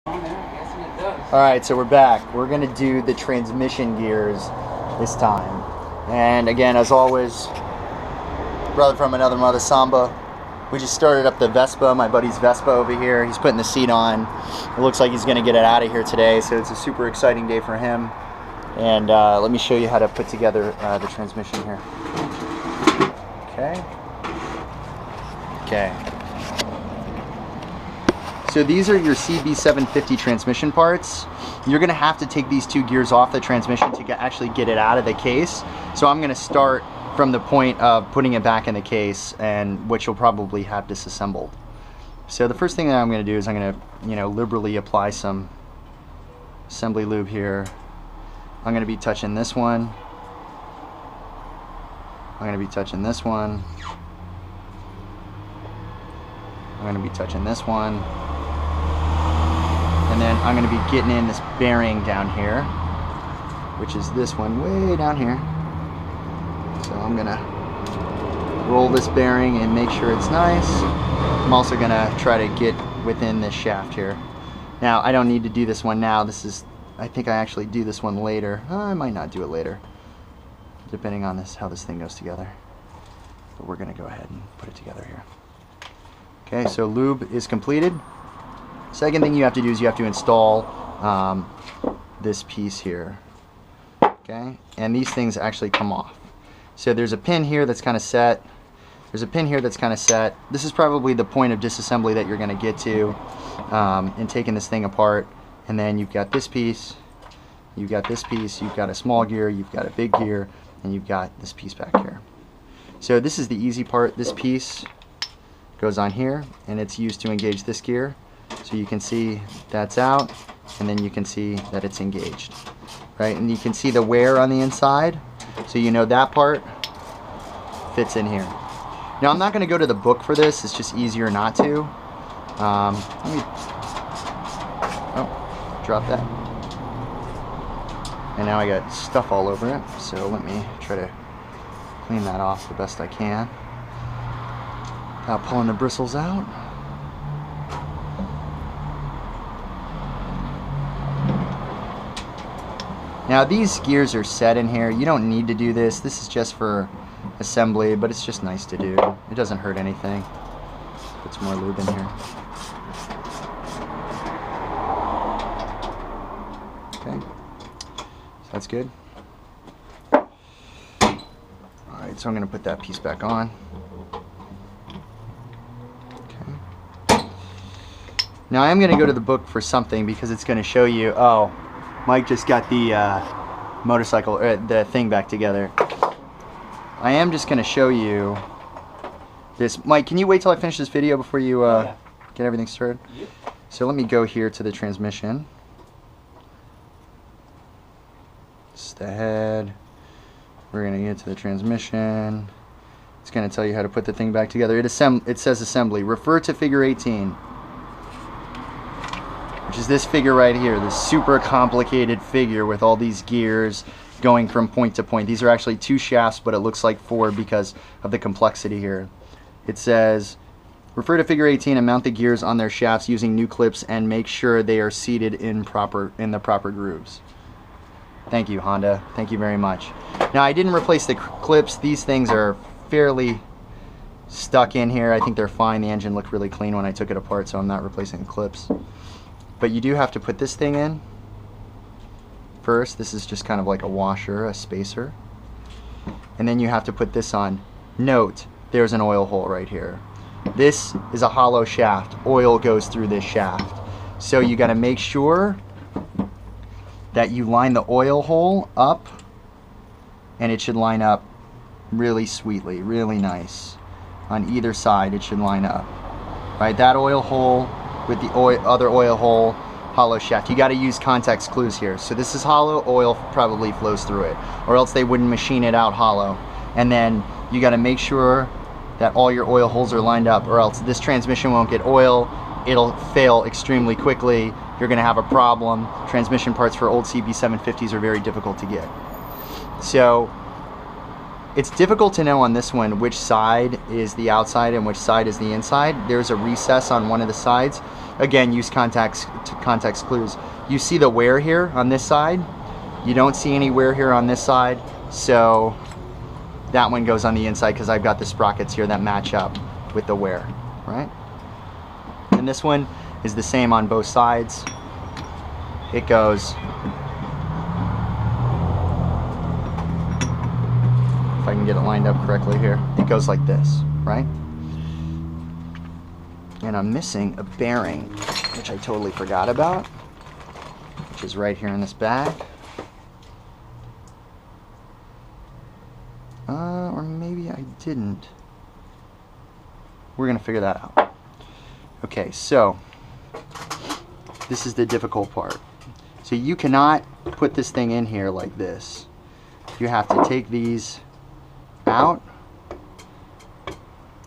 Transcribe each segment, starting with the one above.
Alright, so we're back. We're going to do the transmission gears this time. And again, as always, brother from another mother, Samba. We just started up the Vespa, my buddy's Vespa over here. He's putting the seat on. It looks like he's going to get it out of here today, so it's a super exciting day for him. And let me show you how to put together the transmission here. Okay. So these are your CB750 transmission parts. You're going to have to take these two gears off the transmission to actually get it out of the case. So I'm going to start from the point of putting it back in the case, and which you'll probably have disassembled. So the first thing that I'm going to do is I'm going to, liberally apply some assembly lube here. I'm going to be touching this one. I'm going to be touching this one. I'm going to be touching this one. And then I'm going to be getting in this bearing down here, which is this one way down here. So I'm going to roll this bearing and make sure it's nice. I'm also going to try to get within this shaft here. Now, I don't need to do this one now. I think I actually do this one later. I might not do it later, depending on how this thing goes together. But we're going to go ahead and put it together here. Okay, so lube is completed. Second thing you have to do is you have to install this piece here. Okay, and these things actually come off. So there's a pin here that's kind of set. There's a pin here that's kind of set. This is probably the point of disassembly that you're going to get to in taking this thing apart. And then you've got this piece, you've got this piece, you've got a small gear, you've got a big gear, and you've got this piece back here. So this is the easy part. This piece goes on here, and it's used to engage this gear. So you can see that's out, and then you can see that it's engaged, right? And you can see the wear on the inside, so you know that part fits in here. Now I'm not going to go to the book for this, it's just easier not to. Let me drop that. And now I got stuff all over it, so let me try to clean that off the best I can without pulling the bristles out. Now these gears are set in here. You don't need to do this. This is just for assembly, but it's just nice to do. It doesn't hurt anything. Put some more lube in here. Okay, so that's good. Alright, so I'm going to put that piece back on. Okay. Now I am going to go to the book for something because it's going to show you, oh, Mike just got the motorcycle, or the thing back together. I am just going to show you this. Mike, can you wait till I finish this video before you get everything started? Yep. So let me go here to the transmission. This is the head. We're going to get to the transmission. It's going to tell you how to put the thing back together. It says assembly. Refer to figure 18. Which is this figure right here, this super complicated figure with all these gears going from point to point. These are actually 2 shafts, but it looks like 4 because of the complexity here. It says, refer to figure 18 and mount the gears on their shafts using new clips and make sure they are seated in the proper grooves. Thank you, Honda. Thank you very much. Now, I didn't replace the clips. These things are fairly stuck in here. I think they're fine. The engine looked really clean when I took it apart, so I'm not replacing the clips. But you do have to put this thing in first. This is just kind of like a washer, a spacer. And then you have to put this on. Note, there's an oil hole right here. This is a hollow shaft. Oil goes through this shaft. So you got to make sure that you line the oil hole up, and it should line up really sweetly, really nice. On either side it should line up. Right, that oil hole with the other oil hole, hollow shaft. You got to use context clues here. So this is hollow, oil probably flows through it, or else they wouldn't machine it out hollow. And then you got to make sure that all your oil holes are lined up, or else this transmission won't get oil. It'll fail extremely quickly. You're going to have a problem. Transmission parts for old CB750s are very difficult to get. So it's difficult to know on this one which side is the outside and which side is the inside. There's a recess on one of the sides. again, use context clues. You see the wear here on this side. You don't see any wear here on this side, so that one goes on the inside because I've got the sprockets here that match up with the wear, right? And this one is the same on both sides. It goes, if I can get it lined up correctly here, it goes like this, right? And I'm missing a bearing, which I totally forgot about, which is right here in this bag. Or maybe I didn't. We're gonna figure that out. Okay, so this is the difficult part. So you cannot put this thing in here like this. You have to take these out,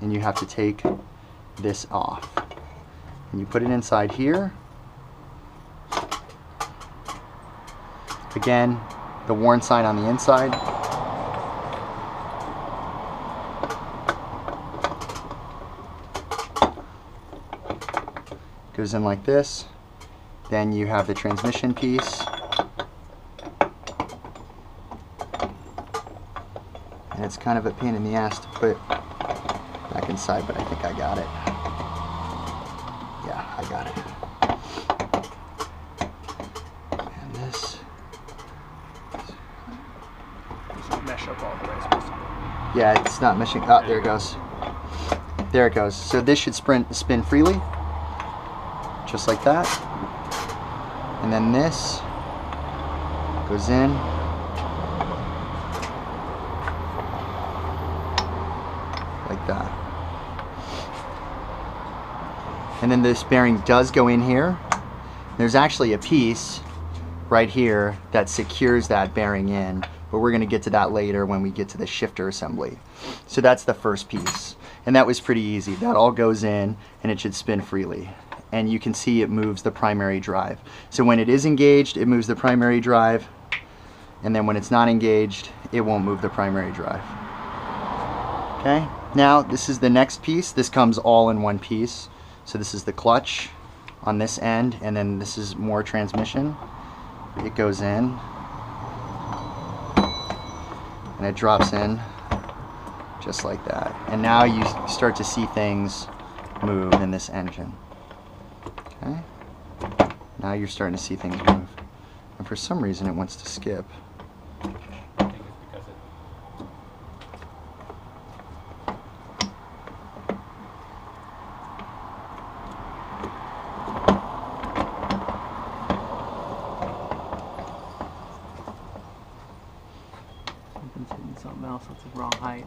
and you have to take this off. And you put it inside here. Again, the warn sign on the inside. Goes in like this. Then you have the transmission piece. And it's kind of a pain in the ass to put back inside, but I think I got it. Yeah, I got it. And this doesn't mesh up all the way it's supposed to. Yeah, it's not meshing. Oh, there it goes. There it goes. So this should spin freely, just like that. And then this goes in. Like that. And then this bearing does go in here. There's actually a piece right here that secures that bearing in, but we're going to get to that later when we get to the shifter assembly. So that's the first piece. And that was pretty easy. That all goes in and it should spin freely. And you can see it moves the primary drive. So when it is engaged, it moves the primary drive. And then when it's not engaged, it won't move the primary drive. Okay, now this is the next piece. This comes all in one piece. So this is the clutch on this end, and then this is more transmission. It goes in, and it drops in just like that. And now you start to see things move in this engine. Okay, now you're starting to see things move. And for some reason it wants to skip. Something else that's the wrong height.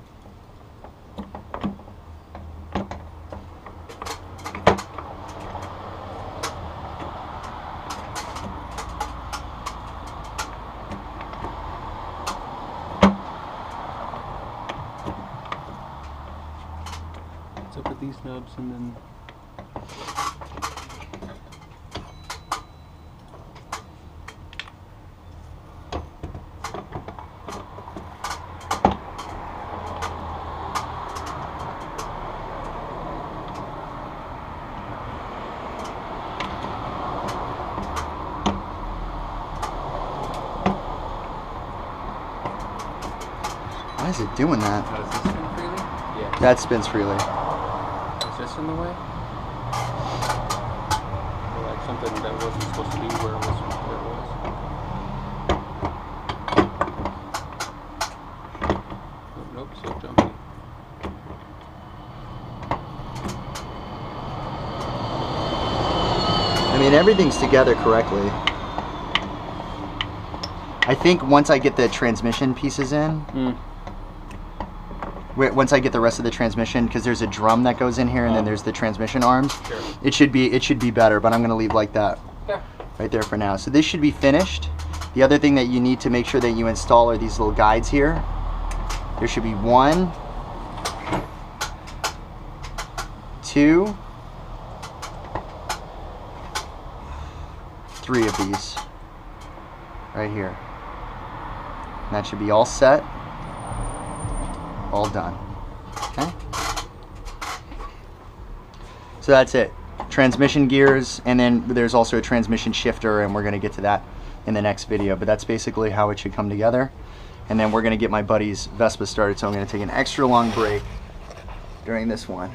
So put these nubs and then Why is it doing that? does this spin freely? Yeah. That spins freely. Is this in the way? Or like something that wasn't supposed to be where it was. Oh, nope, so jumpy. I mean, everything's together correctly. I think once I get the transmission pieces in, once I get the rest of the transmission, because there's a drum that goes in here and then there's the transmission arms, Sure. it should be better, but I'm going to leave like that right there for now. So this should be finished. The other thing that you need to make sure that you install are these little guides here. There should be 1, 2, 3 of these right here. And that should be all set, all done. Okay? So that's it. transmission gears, and then there's also a transmission shifter, and we're going to get to that in the next video. But that's basically how it should come together. And then we're going to get my buddy's Vespa started, so I'm going to take an extra long break during this one.